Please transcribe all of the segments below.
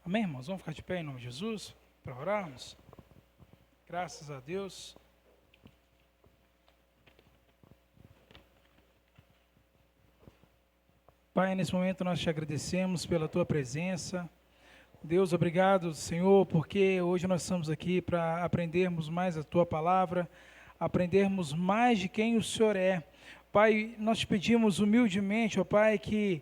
Amém, irmãos? Vamos ficar de pé em nome de Jesus para orarmos? Graças a Deus. Pai, nesse momento nós te agradecemos pela tua presença. Deus, obrigado, Senhor, porque hoje nós estamos aqui para aprendermos mais a tua palavra, aprendermos mais de quem o Senhor é. Pai, nós te pedimos humildemente, ó Pai, que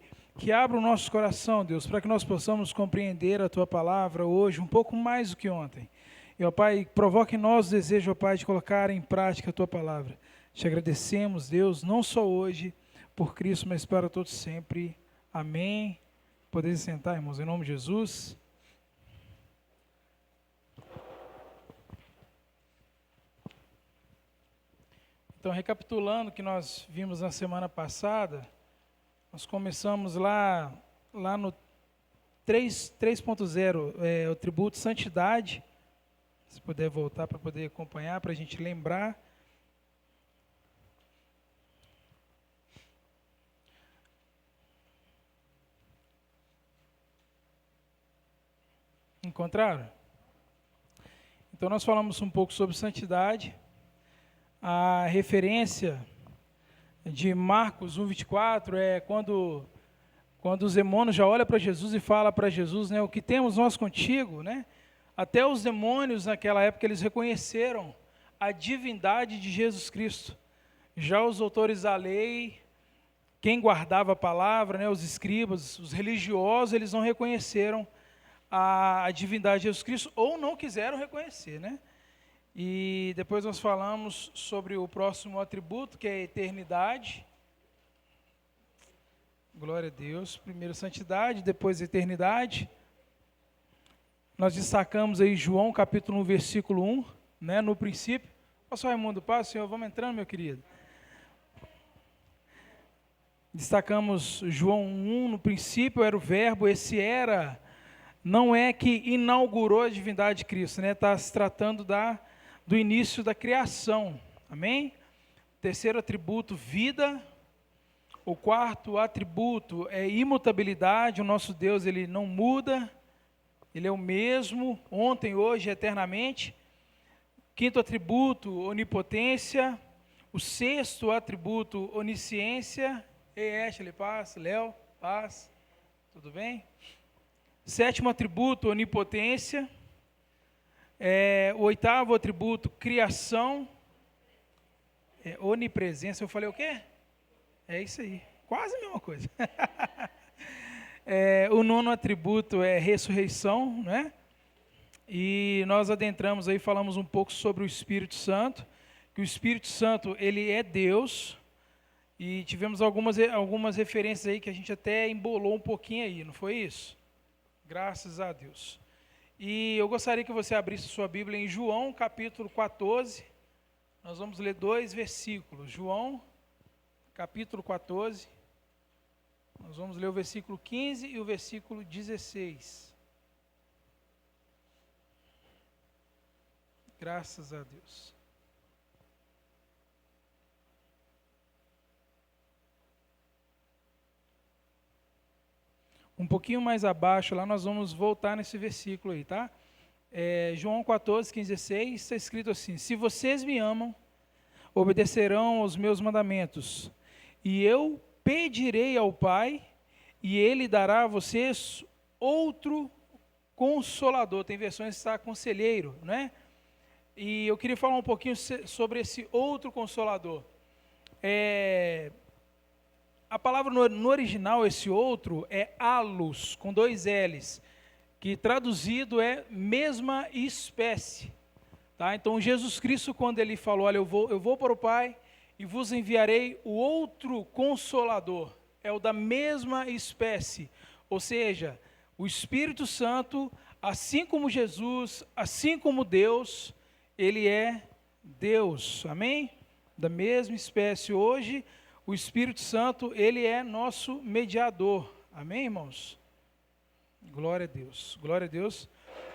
abra o nosso coração, Deus, para que nós possamos compreender a tua palavra hoje um pouco mais do que ontem. E, ó Pai, provoque em nós o desejo, ó Pai, de colocar em prática a tua palavra. Te agradecemos, Deus, não só hoje, por Cristo, mas para todos sempre. Amém. Podeis sentar, irmãos, em nome de Jesus. Então, recapitulando o que nós vimos na semana passada, nós começamos lá no 3.0, o tributo santidade. Se puder voltar para poder acompanhar, para a gente lembrar. Encontraram? Então, nós falamos um pouco sobre santidade. A referência de Marcos 1,24 é quando os demônios já olham para Jesus e falam para Jesus, né, o que temos nós contigo, né? Até os demônios naquela época eles reconheceram a divindade de Jesus Cristo. Já os autores da lei, quem guardava a palavra, né, os escribas, os religiosos, eles não reconheceram a divindade de Jesus Cristo ou não quiseram reconhecer, né? E depois nós falamos sobre o próximo atributo, que é a eternidade. Glória a Deus. Primeiro santidade, depois eternidade. Nós destacamos aí João capítulo 1, versículo 1, né, no princípio. Pastor Raimundo, paz, Senhor, vamos entrando, meu querido. Destacamos João 1, no princípio era o verbo, esse era, não é que inaugurou a divindade de Cristo, né? Está se tratando do início da criação, amém? Terceiro atributo, vida. O quarto atributo é imutabilidade. O nosso Deus, ele não muda, ele é o mesmo, ontem, hoje, eternamente. Quinto atributo, onipotência. O sexto atributo, onisciência. Ei, Ashley, paz. Léo, paz. Tudo bem? Sétimo atributo, onipotência. O oitavo atributo, criação. Onipresença. Eu falei o quê? É isso aí. Quase a mesma coisa. O nono atributo é ressurreição, né? E nós adentramos aí, falamos um pouco sobre o Espírito Santo, que o Espírito Santo, ele é Deus, e tivemos algumas referências aí que a gente até embolou um pouquinho aí, não foi isso? Graças a Deus. E eu gostaria que você abrisse sua Bíblia em João, capítulo 14. Nós vamos ler 2 versículos. João, capítulo 14. Nós vamos ler o versículo 15 e o versículo 16. Graças a Deus. Um pouquinho mais abaixo, lá nós vamos voltar nesse versículo aí, tá? João 14, 15 e 16, está escrito assim: se vocês me amam, obedecerão aos meus mandamentos, e eu pedirei ao Pai, e Ele dará a vocês outro consolador. Tem versões que está conselheiro, né? E eu queria falar um pouquinho sobre esse outro consolador. A palavra no original, esse outro, é alus, com 2 L's, que traduzido é mesma espécie. Tá? Então, Jesus Cristo, quando ele falou, olha, eu vou para o Pai e vos enviarei o outro consolador, é o da mesma espécie. Ou seja, o Espírito Santo, assim como Jesus, assim como Deus, ele é Deus, amém? Da mesma espécie. Hoje, o Espírito Santo, ele é nosso mediador. Amém, irmãos? Glória a Deus. Glória a Deus.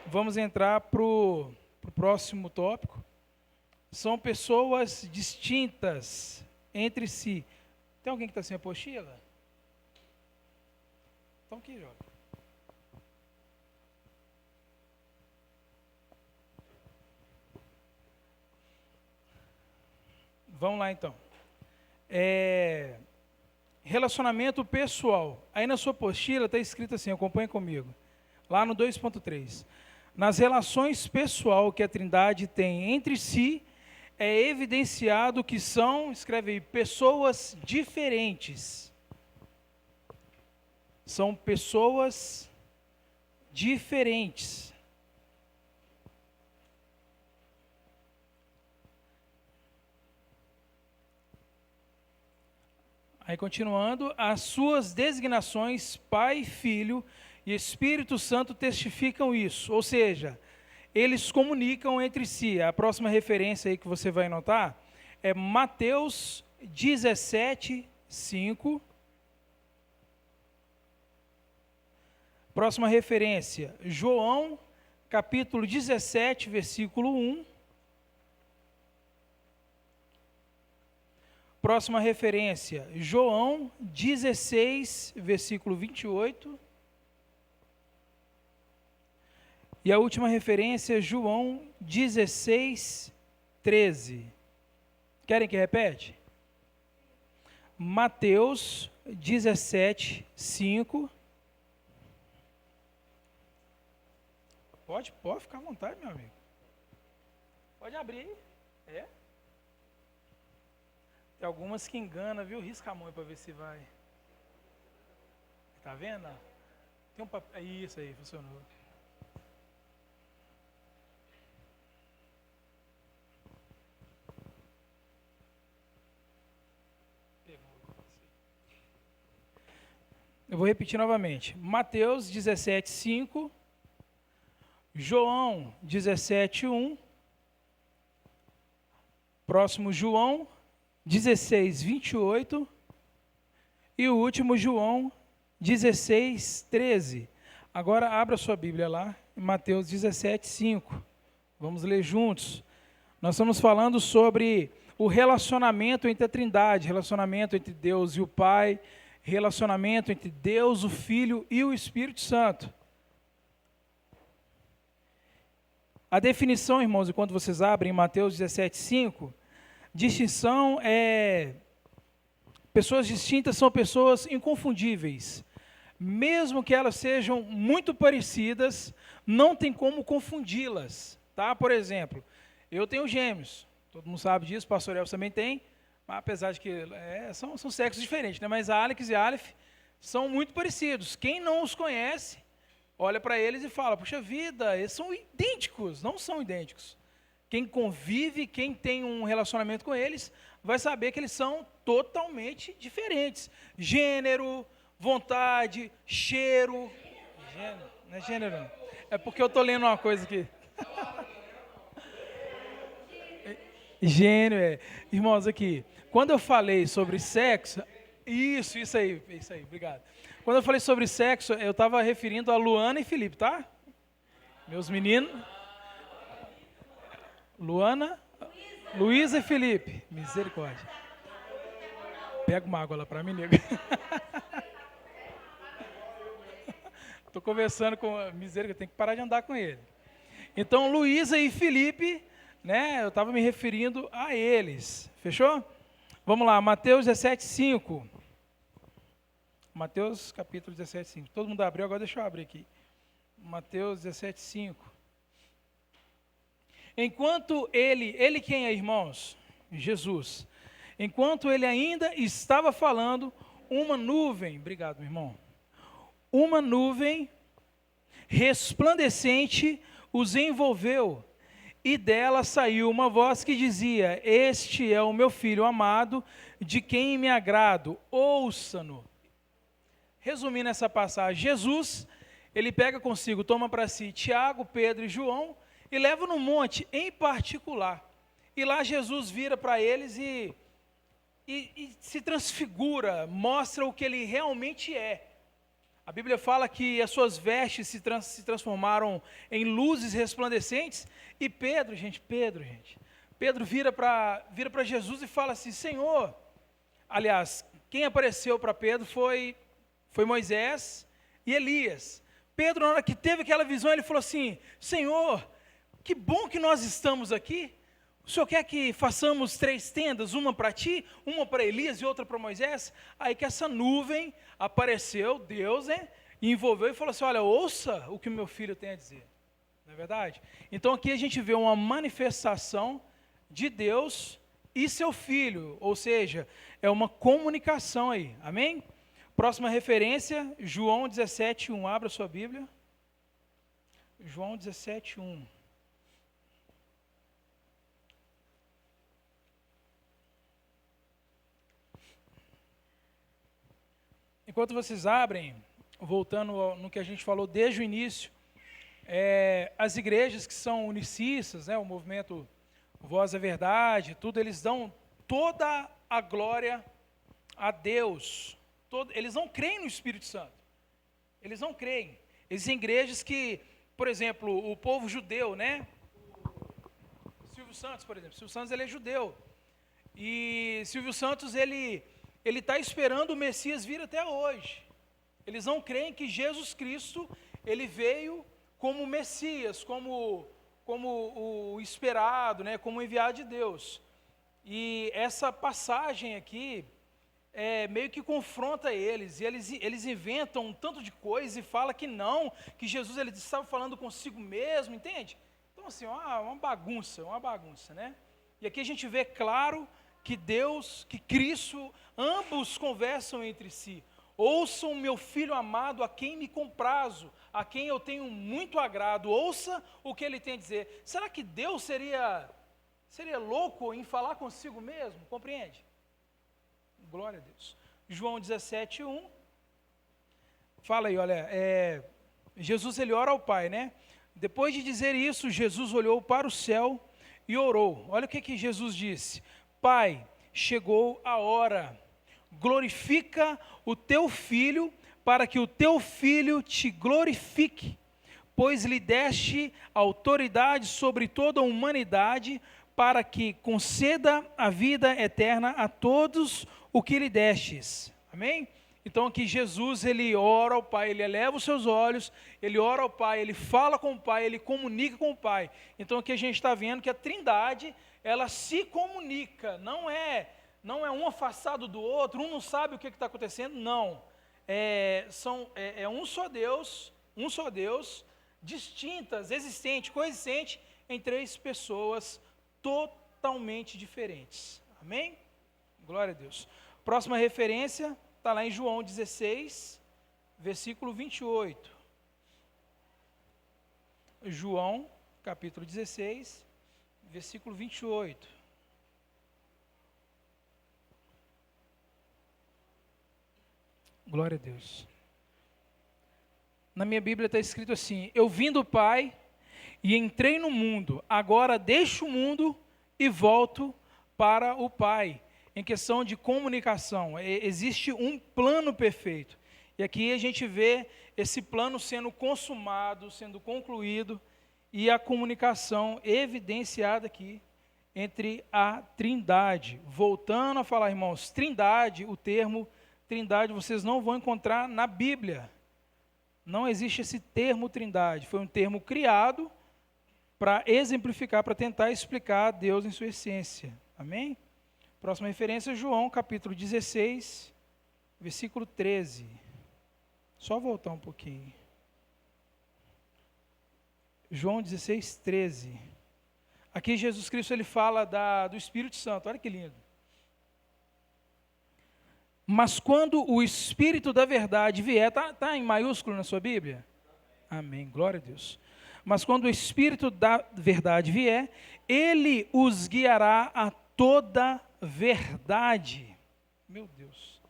Vamos entrar para o próximo tópico. São pessoas distintas entre si. Tem alguém que está sem apostila? Então aqui, Jovem. Vamos lá então. Relacionamento pessoal. Aí na sua apostila está escrito assim, acompanha comigo. Lá no 2.3. Nas relações pessoal que a Trindade tem entre si, é evidenciado que são, escreve aí, pessoas diferentes. São pessoas diferentes. Aí continuando, as suas designações Pai, Filho e Espírito Santo testificam isso, ou seja, eles comunicam entre si. A próxima referência aí que você vai notar é Mateus 17, 5. Próxima referência, João capítulo 17, versículo 1. Próxima referência, João 16, versículo 28. E a última referência, João 16, 13. Querem que repete? Mateus 17, 5. Pode ficar à vontade, meu amigo. Pode abrir. Tem algumas que enganam, viu? Risca a mão para ver se vai. Tá vendo? Tem um papel. Isso aí, funcionou. Eu vou repetir novamente. Mateus 17, 5. João 17, 1. Próximo, João 16, 28. E o último, João 16, 13. Agora abra sua Bíblia lá, em Mateus 17, 5. Vamos ler juntos. Nós estamos falando sobre o relacionamento entre a Trindade, relacionamento entre Deus e o Pai, relacionamento entre Deus, o Filho e o Espírito Santo. A definição, irmãos, enquanto vocês abrem Mateus 17, 5, distinção pessoas distintas são pessoas inconfundíveis. Mesmo que elas sejam muito parecidas, não tem como confundi-las. Tá? Por exemplo, eu tenho gêmeos, todo mundo sabe disso, o pastor Elcio também tem, apesar de que são sexos diferentes, né? Mas Alex e Aleph são muito parecidos. Quem não os conhece, olha para eles e fala, puxa vida, eles são idênticos. Não são idênticos. Quem convive, quem tem um relacionamento com eles, vai saber que eles são totalmente diferentes. Gênero, vontade, cheiro. Gênero, não é gênero não. É porque eu estou lendo uma coisa aqui. Gênero, Irmãos, aqui, quando eu falei sobre sexo, isso aí, obrigado. Quando eu falei sobre sexo, eu estava referindo a Luana e Felipe, tá? Meus meninos. Luana, Luísa e Felipe. Misericórdia. Pega uma água lá para mim, nego. Estou conversando com a misericórdia, tem que parar de andar com ele. Então, Luísa e Felipe, né? Eu estava me referindo a eles. Fechou? Vamos lá, Mateus 17, 5. Mateus capítulo 17, 5. Todo mundo abriu, agora deixa eu abrir aqui. Mateus 17, 5. Enquanto ele quem é, irmãos? Jesus. Enquanto ele ainda estava falando, uma nuvem, obrigado, meu irmão, uma nuvem resplandecente os envolveu, e dela saiu uma voz que dizia, este é o meu filho amado, de quem me agrado, ouça-no. Resumindo essa passagem, Jesus, ele pega consigo, toma para si Tiago, Pedro e João, e leva no monte em particular. E lá Jesus vira para eles e se transfigura, mostra o que ele realmente é. A Bíblia fala que as suas vestes se transformaram em luzes resplandecentes. E Pedro vira para Jesus e fala assim, Senhor, aliás, quem apareceu para Pedro foi Moisés e Elias. Pedro, na hora que teve aquela visão, ele falou assim, Senhor, que bom que nós estamos aqui. O Senhor quer que façamos 3 tendas, uma para ti, uma para Elias e outra para Moisés? Aí que essa nuvem apareceu, Deus, né, e envolveu e falou assim, olha, ouça o que o meu filho tem a dizer. Não é verdade? Então aqui a gente vê uma manifestação de Deus e seu filho, ou seja, é uma comunicação aí, amém? Próxima referência, João 17:1, abra sua Bíblia. João 17:1. Enquanto vocês abrem, voltando no que a gente falou desde o início, as igrejas que são unicistas, né, o movimento Voz da Verdade, tudo, eles dão toda a glória a Deus. Eles não creem no Espírito Santo. Eles não creem. Existem igrejas que, por exemplo, o povo judeu, né? Silvio Santos, por exemplo. Silvio Santos, ele é judeu. E Silvio Santos, ele está esperando o Messias vir até hoje. Eles não creem que Jesus Cristo, ele veio como Messias, como o esperado, né, como o enviado de Deus. E essa passagem aqui meio que confronta eles, e eles inventam um tanto de coisa e falam que não, que Jesus ele estava falando consigo mesmo, entende? Então assim, uma bagunça, né? E aqui a gente vê claro que Deus, que Cristo, ambos conversam entre si. Ouçam meu filho amado, a quem me comprazo, a quem eu tenho muito agrado. Ouça o que ele tem a dizer. Será que Deus seria louco em falar consigo mesmo? Compreende? Glória a Deus. João 17:1. Fala aí, olha, Jesus ele ora ao Pai, né? Depois de dizer isso, Jesus olhou para o céu e orou. Olha o que Jesus disse. Pai, chegou a hora. Glorifica o teu filho, para que o teu filho te glorifique, pois lhe deste autoridade sobre toda a humanidade, para que conceda a vida eterna a todos o que lhe destes. Amém? Então aqui Jesus, ele ora ao Pai, ele eleva os seus olhos, ele ora ao Pai, ele fala com o Pai, ele comunica com o Pai. Então aqui a gente está vendo que a Trindade, ela se comunica, não é um afastado do outro, um não sabe o que está acontecendo, não. É um só Deus, distintas, existente, coexistente em 3 pessoas totalmente diferentes. Amém? Glória a Deus. Próxima referência está lá em João 16, versículo 28. João, capítulo 16, versículo 28. Glória a Deus. Na minha Bíblia está escrito assim: eu vim do Pai e entrei no mundo, agora deixo o mundo e volto para o Pai. Em questão de comunicação, existe um plano perfeito. E aqui a gente vê esse plano sendo consumado, sendo concluído, e a comunicação evidenciada aqui entre a Trindade. Voltando a falar, irmãos, Trindade, o termo Trindade vocês não vão encontrar na Bíblia. Não existe esse termo Trindade. Foi um termo criado para exemplificar, para tentar explicar Deus em sua essência. Amém? Próxima referência, João, capítulo 16, versículo 13. Só voltar um pouquinho. João 16, 13. Aqui Jesus Cristo ele fala do Espírito Santo. Olha que lindo. Mas quando o Espírito da verdade vier, está em maiúsculo na sua Bíblia? Amém, glória a Deus. Mas quando o Espírito da verdade vier, ele os guiará a toda verdade. Meu Deus.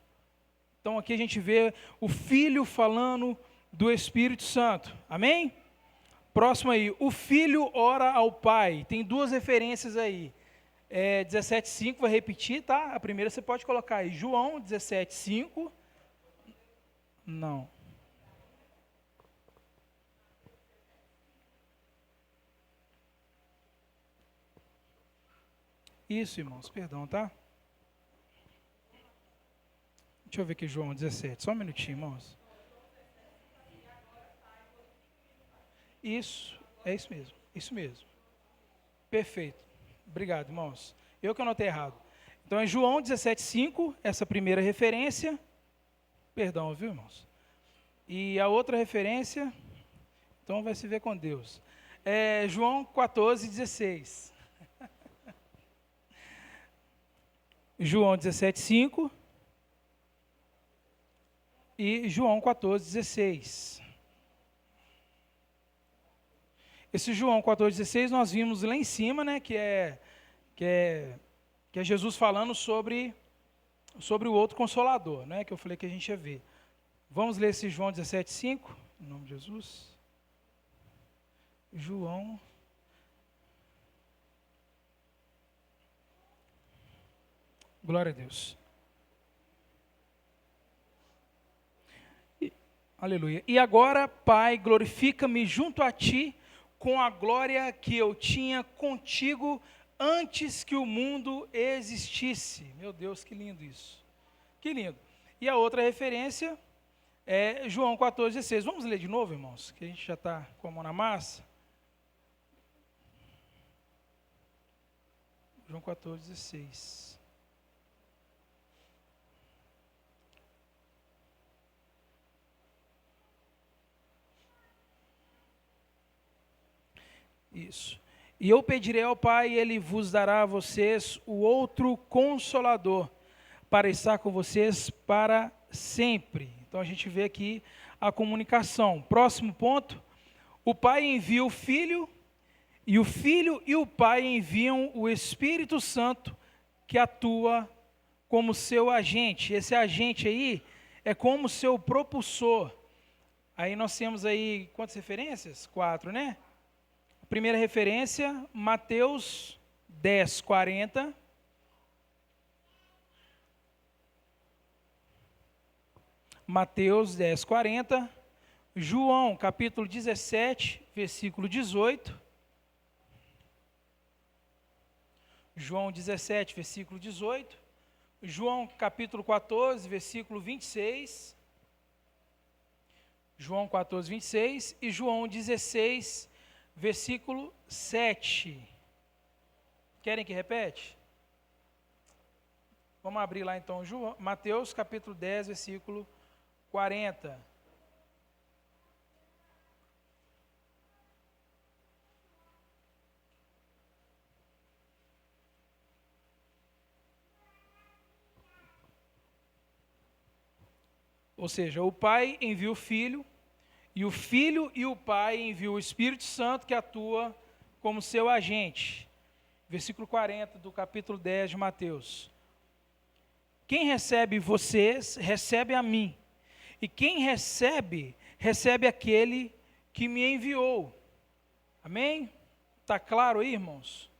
Então aqui a gente vê o Filho falando do Espírito Santo. Amém? Próximo aí, o Filho ora ao Pai. Tem 2 referências aí. 17:5, vai repetir, tá? A primeira você pode colocar aí, João 17:5. Não. Isso, irmãos, perdão, tá? Deixa eu ver aqui, João 17, só um minutinho, irmãos. Isso, é isso mesmo, isso mesmo. Perfeito. Obrigado, irmãos. Eu que anotei errado. Então é João 17,5, essa primeira referência. Perdão, viu, irmãos? E a outra referência, então vai se ver com Deus. É João 14,16. João 17,5 e João 14,16. Esse João 14,16 nós vimos lá em cima, né, que é Jesus falando sobre o outro Consolador, né, que eu falei que a gente ia ver. Vamos ler esse João 17,5, em nome de Jesus. João. Glória a Deus. Aleluia. E agora, Pai, glorifica-me junto a Ti com a glória que eu tinha contigo antes que o mundo existisse. Meu Deus, que lindo isso. Que lindo. E a outra referência é João 14,16. Vamos ler de novo, irmãos, que a gente já está com a mão na massa. João 14,16. Isso. E eu pedirei ao Pai, e Ele vos dará a vocês o outro Consolador, para estar com vocês para sempre. Então a gente vê aqui a comunicação. Próximo ponto, o Pai envia o Filho, e o Filho e o Pai enviam o Espírito Santo, que atua como seu agente. Esse agente aí é como seu propulsor. Aí nós temos aí, quantas referências? 4, né? Primeira referência, Mateus 10, 40. Mateus 10, 40. João, capítulo 17, versículo 18. João 17, versículo 18. João, capítulo 14, versículo 26. João 14, 26. E João 16, versículo 7. Querem que repete? Vamos abrir lá então, Mateus capítulo 10, versículo 40. Ou seja, o Pai envia o Filho, e o Filho e o Pai enviam o Espírito Santo que atua como seu agente. Versículo 40 do capítulo 10 de Mateus. Quem recebe vocês, recebe a mim. E quem recebe, recebe aquele que me enviou. Amém? Está claro aí, irmãos?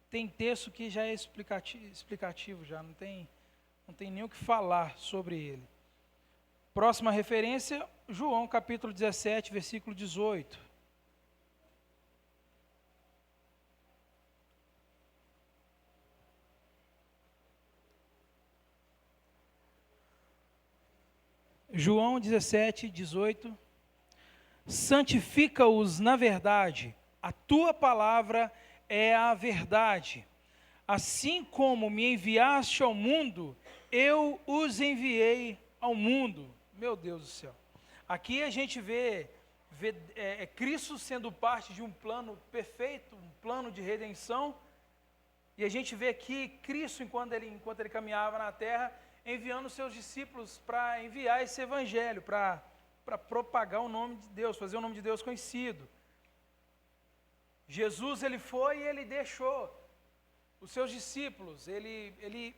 Tem texto que já é explicativo já, não tem nem o que falar sobre ele. Próxima referência, João capítulo 17, versículo 18. João 17, 18. Santifica-os na verdade, a tua palavra é a verdade. Assim como me enviaste ao mundo, eu os enviei ao mundo. Meu Deus do céu. Aqui a gente vê Cristo sendo parte de um plano perfeito, um plano de redenção. E a gente vê aqui Cristo, enquanto ele caminhava na terra, enviando seus discípulos para enviar esse evangelho, para propagar o nome de Deus, fazer o nome de Deus conhecido. Jesus, ele foi e ele deixou os seus discípulos, ele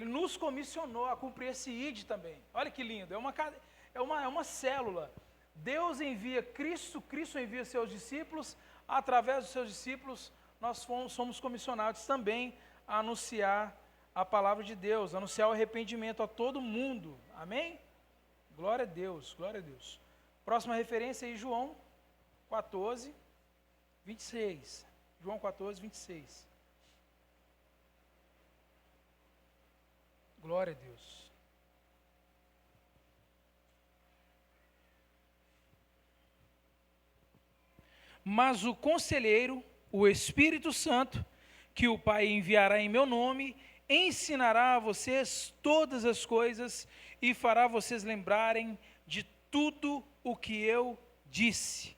nos comissionou a cumprir esse ID também. Olha que lindo, é uma célula. Deus envia Cristo, Cristo envia seus discípulos, através dos seus discípulos, nós somos comissionados também a anunciar a palavra de Deus, anunciar o arrependimento a todo mundo. Amém? Glória a Deus, glória a Deus. Próxima referência aí, João 14, 26. João 14, 26. Glória a Deus. Mas o Conselheiro, o Espírito Santo, que o Pai enviará em meu nome, ensinará a vocês todas as coisas e fará vocês lembrarem de tudo o que eu disse.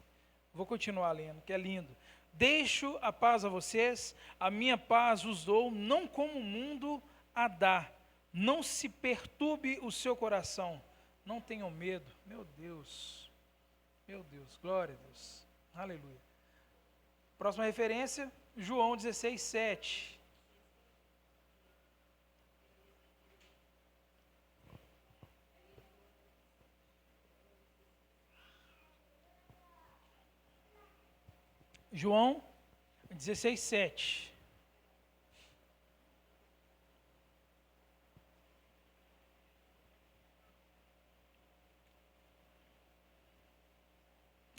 Vou continuar lendo, que é lindo. Deixo a paz a vocês, a minha paz vos dou, não como o mundo a dá. Não se perturbe o seu coração, não tenham medo. Meu Deus, glória a Deus, aleluia. Próxima referência, João 16, 7. João 16, 7.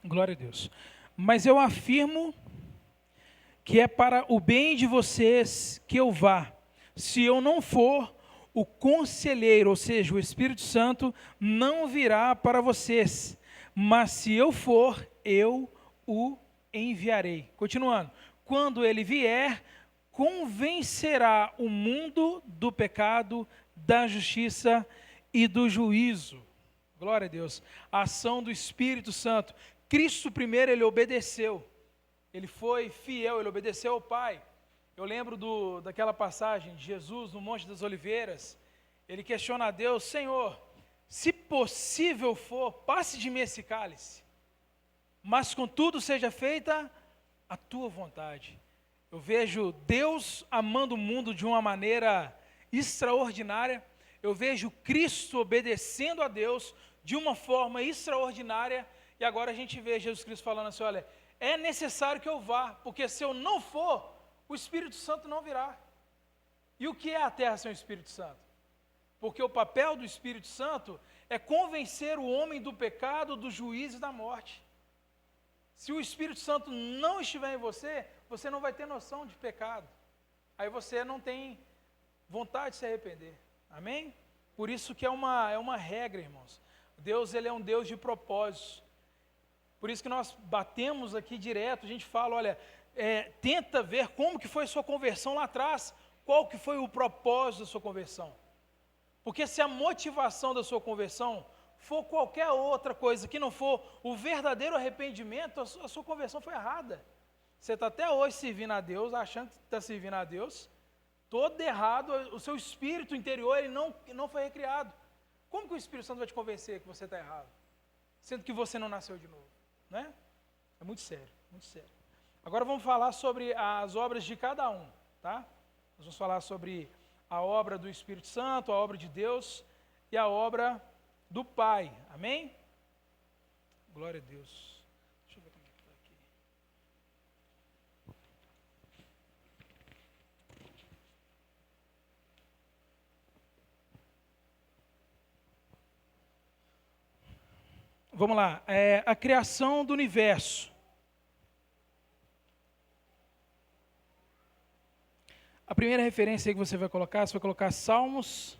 Glória a Deus. Mas eu afirmo que é para o bem de vocês que eu vá. Se eu não for, o conselheiro, ou seja, o Espírito Santo, não virá para vocês. Mas se eu for, eu o enviarei. Continuando. Quando ele vier, convencerá o mundo do pecado, da justiça e do juízo. Glória a Deus. A ação do Espírito Santo. Cristo primeiro, ele obedeceu. Ele foi fiel, ele obedeceu ao Pai. Eu lembro daquela passagem de Jesus no Monte das Oliveiras. Ele questiona a Deus: Senhor, se possível for, passe de mim esse cálice, mas contudo seja feita a tua vontade. Eu vejo Deus amando o mundo de uma maneira extraordinária. Eu vejo Cristo obedecendo a Deus de uma forma extraordinária. E agora a gente vê Jesus Cristo falando assim: olha, é necessário que eu vá, porque se eu não for, o Espírito Santo não virá. E o que é a terra sem o Espírito Santo? Porque o papel do Espírito Santo é convencer o homem do pecado, do juízo e da morte. Se o Espírito Santo não estiver em você, você não vai ter noção de pecado. Aí você não tem vontade de se arrepender. Amém? Por isso que é uma regra, irmãos. Deus, ele é um Deus de propósitos. Por isso que nós batemos aqui direto, a gente fala, olha, tenta ver como que foi a sua conversão lá atrás, qual que foi o propósito da sua conversão. Porque se a motivação da sua conversão for qualquer outra coisa que não for o verdadeiro arrependimento, a sua conversão foi errada. Você está até hoje servindo a Deus, achando que está servindo a Deus, todo errado, o seu espírito interior ele não foi recriado. Como que o Espírito Santo vai te convencer que você está errado? Sendo que você não nasceu de novo. Né? É muito sério, muito sério. Agora vamos falar sobre as obras de cada um, tá? Nós vamos falar sobre a obra do Espírito Santo, a obra de Deus e a obra do Pai, amém? Glória a Deus. Deixa eu ver como é que está aqui. Vamos lá, a criação do universo. A primeira referência aí que você vai colocar Salmos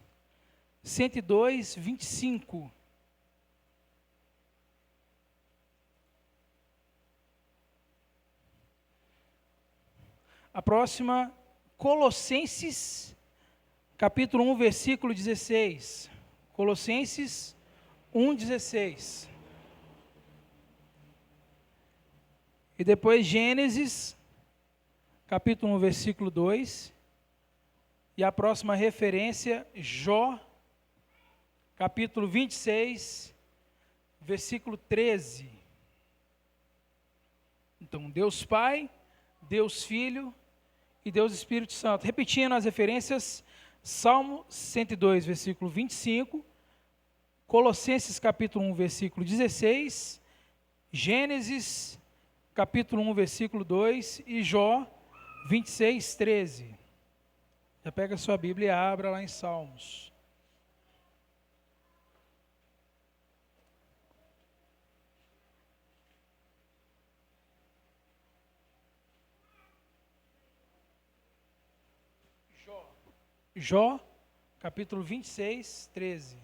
102, 25. A próxima, Colossenses, capítulo 1, versículo 16. Colossenses 1, 16. E depois Gênesis, capítulo 1, versículo 2. E a próxima referência, Jó, capítulo 26, versículo 13. Então, Deus Pai, Deus Filho e Deus Espírito Santo. Repetindo as referências, Salmo 102, versículo 25, Colossenses capítulo 1, versículo 16, Gênesis capítulo 1, versículo 2 e Jó 26, 13. Já pega a sua Bíblia e abra lá em Salmos. Jó, capítulo 26, 13.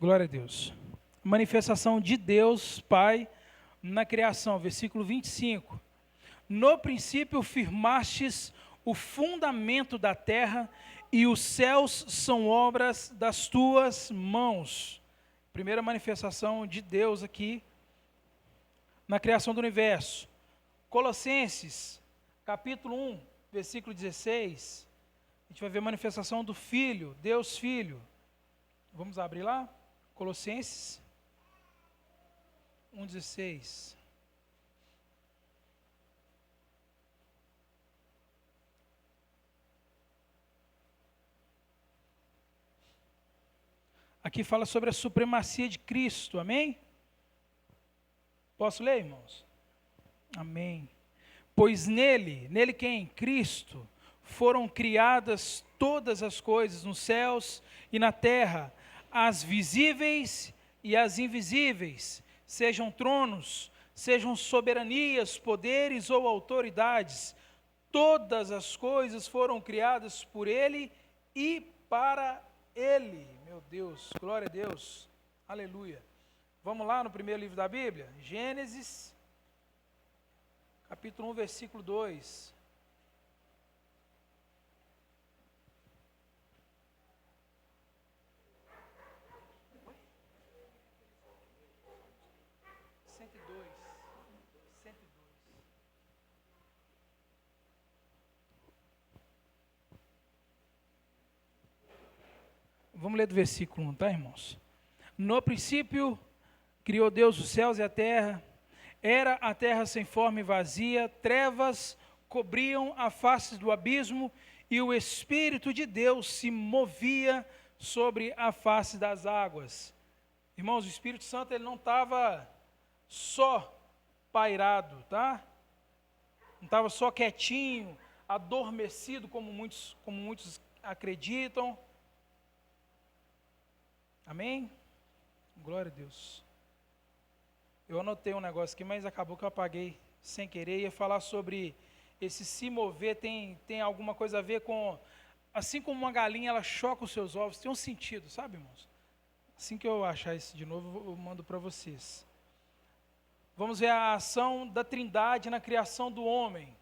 Glória a Deus. Manifestação de Deus Pai na criação, versículo 25. No princípio firmastes o fundamento da terra, e os céus são obras das tuas mãos. Primeira manifestação de Deus aqui na criação do universo. Colossenses, capítulo 1, versículo 16. A gente vai ver a manifestação do Filho, Deus Filho. Vamos abrir lá? Colossenses 1,16. Aqui fala sobre a supremacia de Cristo, amém? Posso ler, irmãos? Amém. Pois nele quem? Cristo, foram criadas todas as coisas nos céus e na terra, as visíveis e as invisíveis, sejam tronos, sejam soberanias, poderes ou autoridades, todas as coisas foram criadas por Ele e para Ele. Meu Deus, glória a Deus, aleluia. Vamos lá no primeiro livro da Bíblia, Gênesis, capítulo 1, versículo 2. Vamos ler do versículo 1, tá, irmãos? No princípio, criou Deus os céus e a terra. Era a terra sem forma e vazia, trevas cobriam a face do abismo, e o Espírito de Deus se movia sobre a face das águas. Irmãos, o Espírito Santo ele não estava só pairado, tá? Não estava só quietinho, adormecido, como muitos acreditam. Amém? Glória a Deus. Eu anotei um negócio aqui, mas acabou que eu apaguei sem querer. Ia falar sobre esse se mover, tem alguma coisa a ver com, assim como uma galinha, ela choca os seus ovos, tem um sentido, sabe, irmãos? Assim que eu achar isso de novo, eu mando para vocês. Vamos ver a ação da Trindade na criação do homem.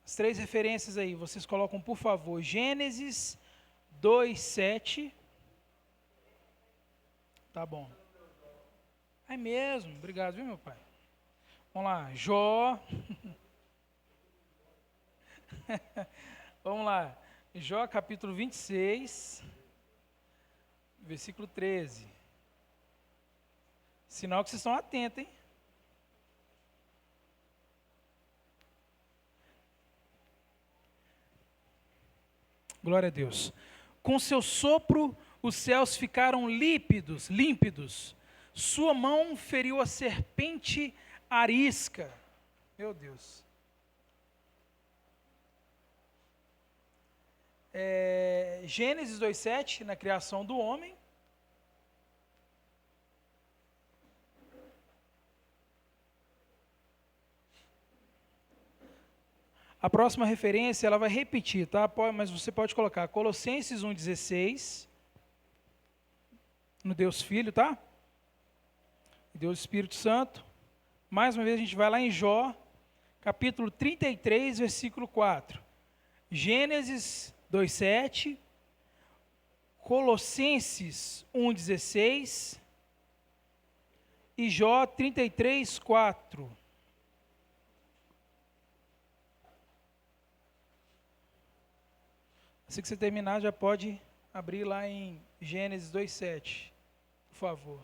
As três referências aí, vocês colocam, por favor, Gênesis 2:7. Tá bom. É mesmo, obrigado, viu, meu pai? Vamos lá, Jó. Vamos lá, Jó capítulo 26, versículo 13. Sinal que vocês estão atentos, hein? Glória a Deus. Com seu sopro, os céus ficaram límpidos. Sua mão feriu a serpente arisca. Meu Deus. Gênesis 2:7, na criação do homem. A próxima referência, ela vai repetir, tá? Mas você pode colocar Colossenses 1:16, no Deus Filho, tá? Deus Espírito Santo. Mais uma vez a gente vai lá em Jó, capítulo 33, versículo 4. Gênesis 2:7, Colossenses 1:16 e Jó 33:4. Assim que você terminar, já pode abrir lá em Gênesis 2:7, por favor.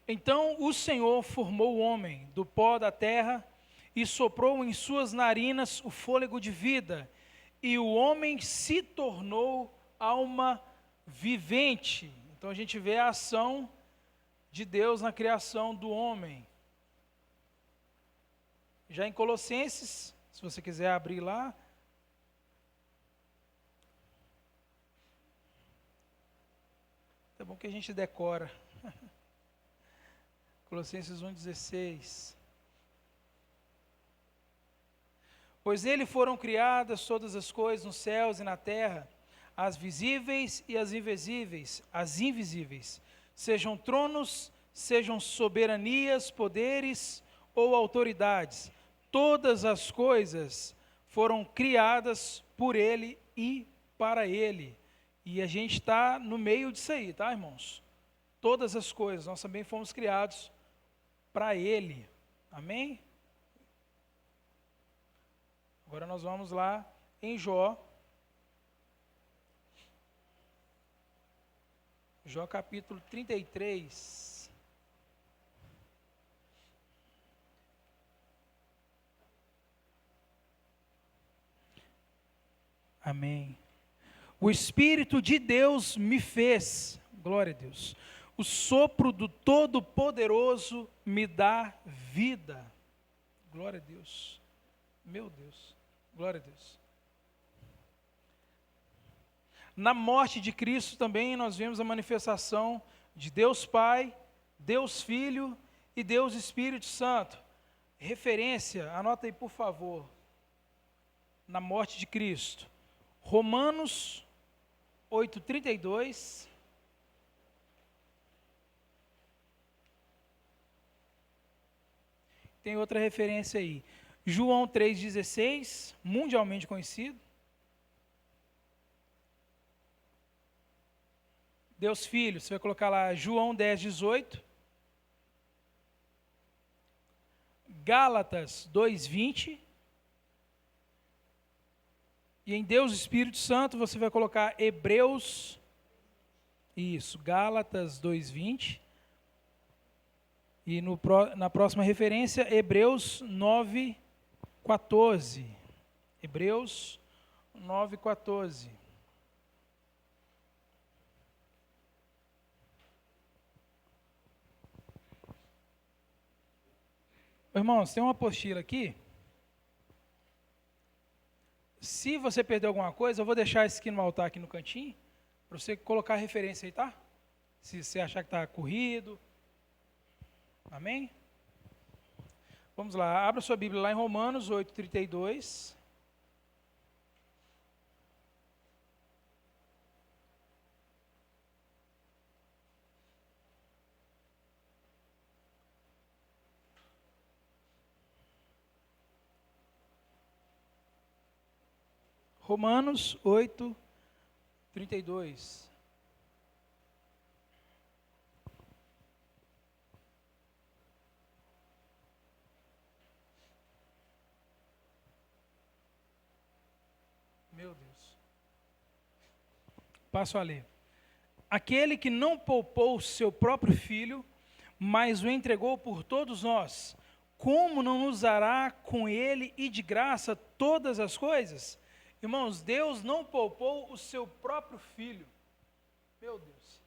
Então o Senhor formou o homem do pó da terra e soprou em suas narinas o fôlego de vida, e o homem se tornou alma vivente. Então a gente vê a ação de Deus na criação do homem. Já em Colossenses, se você quiser abrir lá. É bom que a gente decora. Colossenses 1,16. Pois nele foram criadas todas as coisas nos céus e na terra, as visíveis e as invisíveis, sejam tronos, sejam soberanias, poderes ou autoridades. Todas as coisas foram criadas por ele e para ele. E a gente está no meio disso aí, tá, irmãos? Todas as coisas, nós também fomos criados para ele. Amém? Agora nós vamos lá em Jó. Jó capítulo 33. Amém. O Espírito de Deus me fez, glória a Deus, o sopro do Todo-Poderoso me dá vida. Glória a Deus. Meu Deus. Glória a Deus. Na morte de Cristo também nós vemos a manifestação de Deus Pai, Deus Filho e Deus Espírito Santo. Referência, anota aí por favor, na morte de Cristo. Romanos 8:32. Tem outra referência aí. João 3,16, mundialmente conhecido. Deus Filho, você vai colocar lá João 10,18. Gálatas 2,20. E em Deus Espírito Santo você vai colocar Hebreus, isso, Gálatas 2,20. E na próxima referência, Hebreus 9,14. Hebreus 9,14. Irmãos, tem uma apostila aqui. Se você perdeu alguma coisa, eu vou deixar isso aqui no altar, aqui no cantinho, para você colocar a referência aí, tá? Se você achar que está corrido. Amém? Vamos lá, abra sua Bíblia lá em Romanos 8:32. Romanos 8:32. Meu Deus. Passo a ler. Aquele que não poupou seu próprio filho, mas o entregou por todos nós, como não nos dará com ele e de graça todas as coisas? Irmãos, Deus não poupou o seu próprio filho. Meu Deus.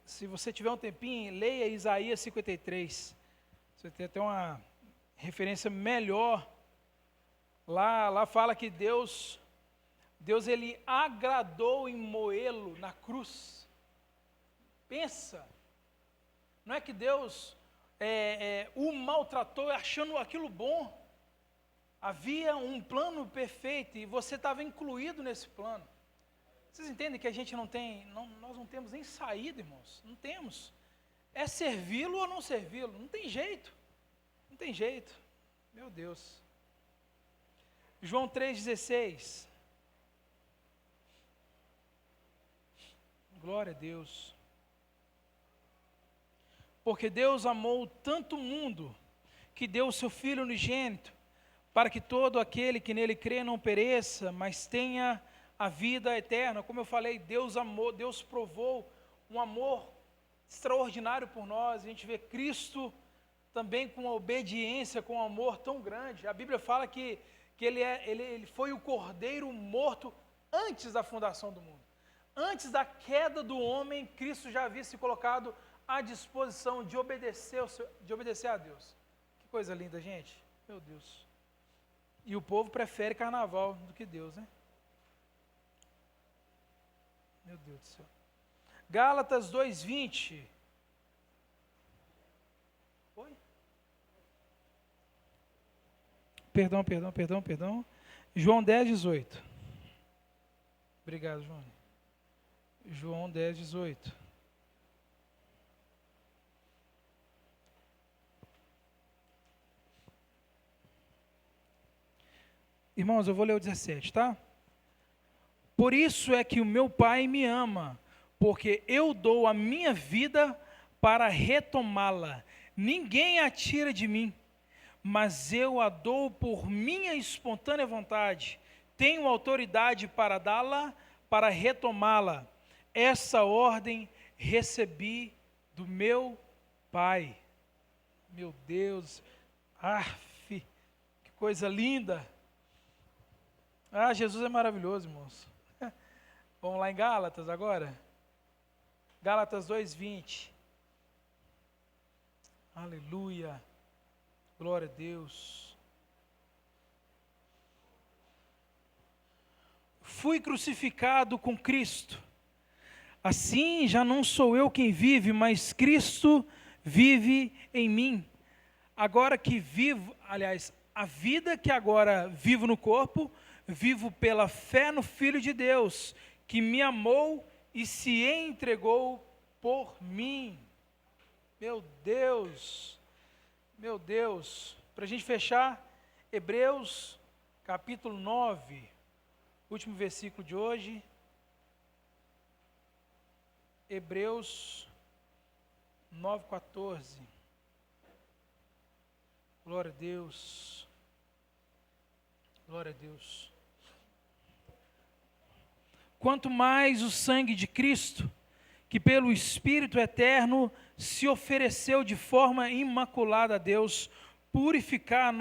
Se você tiver um tempinho, leia Isaías 53. Você tem até uma referência melhor. Lá fala que Deus ele agradou em moê-lo na cruz. Pensa. Não é que Deus o maltratou achando aquilo bom. Havia um plano perfeito e você estava incluído nesse plano. Vocês entendem que a gente nós não temos nem saída, irmãos? Não temos. É servi-lo ou não servi-lo? Não tem jeito. Não tem jeito. Meu Deus. João 3,16. Glória a Deus. Porque Deus amou tanto o mundo, que deu o seu Filho unigênito, para que todo aquele que nele crê não pereça, mas tenha a vida eterna. Como eu falei, Deus amou, Deus provou um amor extraordinário por nós. A gente vê Cristo também com uma obediência, com um amor tão grande. A Bíblia fala que ele foi o cordeiro morto antes da fundação do mundo. Antes da queda do homem, Cristo já havia se colocado à disposição de obedecer a Deus. Que coisa linda, gente. Meu Deus. E o povo prefere carnaval do que Deus, né? Meu Deus do céu. Gálatas 2:20. Oi? Perdão. João 10, 18. Obrigado, João. João 10, 18. Irmãos, eu vou ler o 17, tá? Por isso é que o meu Pai me ama, porque eu dou a minha vida para retomá-la. Ninguém a tira de mim, mas eu a dou por minha espontânea vontade. Tenho autoridade para dá-la, para retomá-la. Essa ordem recebi do meu Pai. Meu Deus, que coisa linda. Jesus é maravilhoso, irmãos. Vamos lá em Gálatas agora? Gálatas 2:20. Aleluia. Glória a Deus. Fui crucificado com Cristo. Assim já não sou eu quem vive, mas Cristo vive em mim. Agora que vivo, aliás, a vida que agora vivo no corpo, vivo pela fé no Filho de Deus, que me amou e se entregou por mim. Meu Deus, para a gente fechar, Hebreus capítulo 9, último versículo de hoje. Hebreus 9:14. Glória a Deus. Glória a Deus. Quanto mais o sangue de Cristo, que pelo Espírito eterno se ofereceu de forma imaculada a Deus, purificará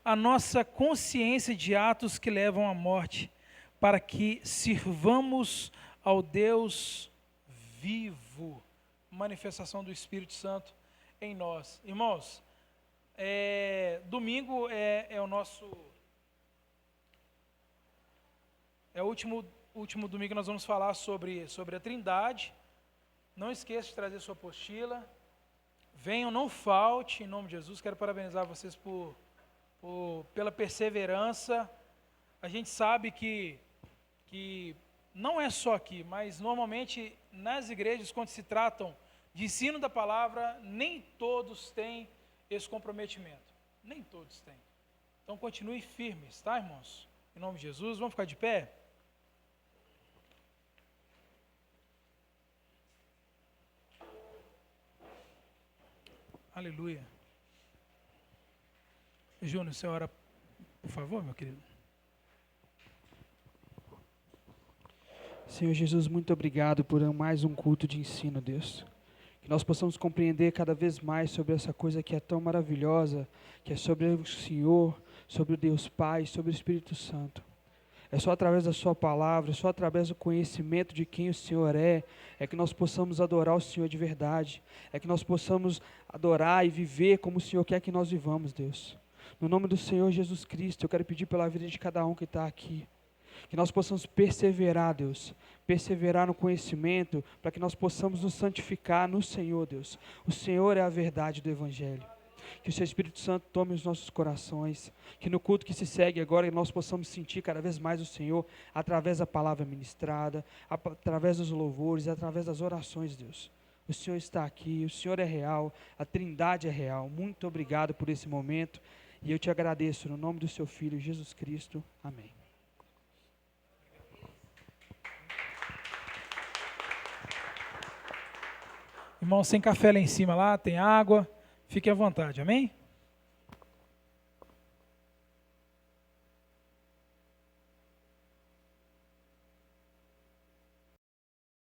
a nossa consciência de atos que levam à morte, para que sirvamos ao Deus vivo. Manifestação do Espírito Santo em nós. Irmãos, domingo é o nosso... É o último domingo que nós vamos falar sobre a Trindade. Não esqueça de trazer sua apostila. Venham, não falte, em nome de Jesus. Quero parabenizar vocês pela perseverança. A gente sabe que não é só aqui, mas normalmente nas igrejas, quando se tratam de ensino da palavra, nem todos têm esse comprometimento. Nem todos têm. Então continue firmes, tá, irmãos? Em nome de Jesus, vamos ficar de pé? Aleluia. Júnior, você ora, por favor, meu querido. Senhor Jesus, muito obrigado por mais um culto de ensino, Deus. Que nós possamos compreender cada vez mais sobre essa coisa que é tão maravilhosa, que é sobre o Senhor, sobre o Deus Pai, sobre o Espírito Santo. É só através da sua palavra, é só através do conhecimento de quem o Senhor é que nós possamos adorar o Senhor de verdade, é que nós possamos adorar e viver como o Senhor quer que nós vivamos, Deus. No nome do Senhor Jesus Cristo, eu quero pedir pela vida de cada um que está aqui, que nós possamos perseverar, Deus, perseverar no conhecimento, para que nós possamos nos santificar no Senhor, Deus. O Senhor é a verdade do Evangelho. Que o Seu Espírito Santo tome os nossos corações, que no culto que se segue agora nós possamos sentir cada vez mais o Senhor, através da palavra ministrada, através dos louvores, através das orações, Deus. O Senhor está aqui, o Senhor é real, a Trindade é real. Muito obrigado por esse momento, e eu te agradeço no nome do Seu Filho, Jesus Cristo. Amém. Irmãos, sem café lá em cima, lá tem água. Fique à vontade, amém?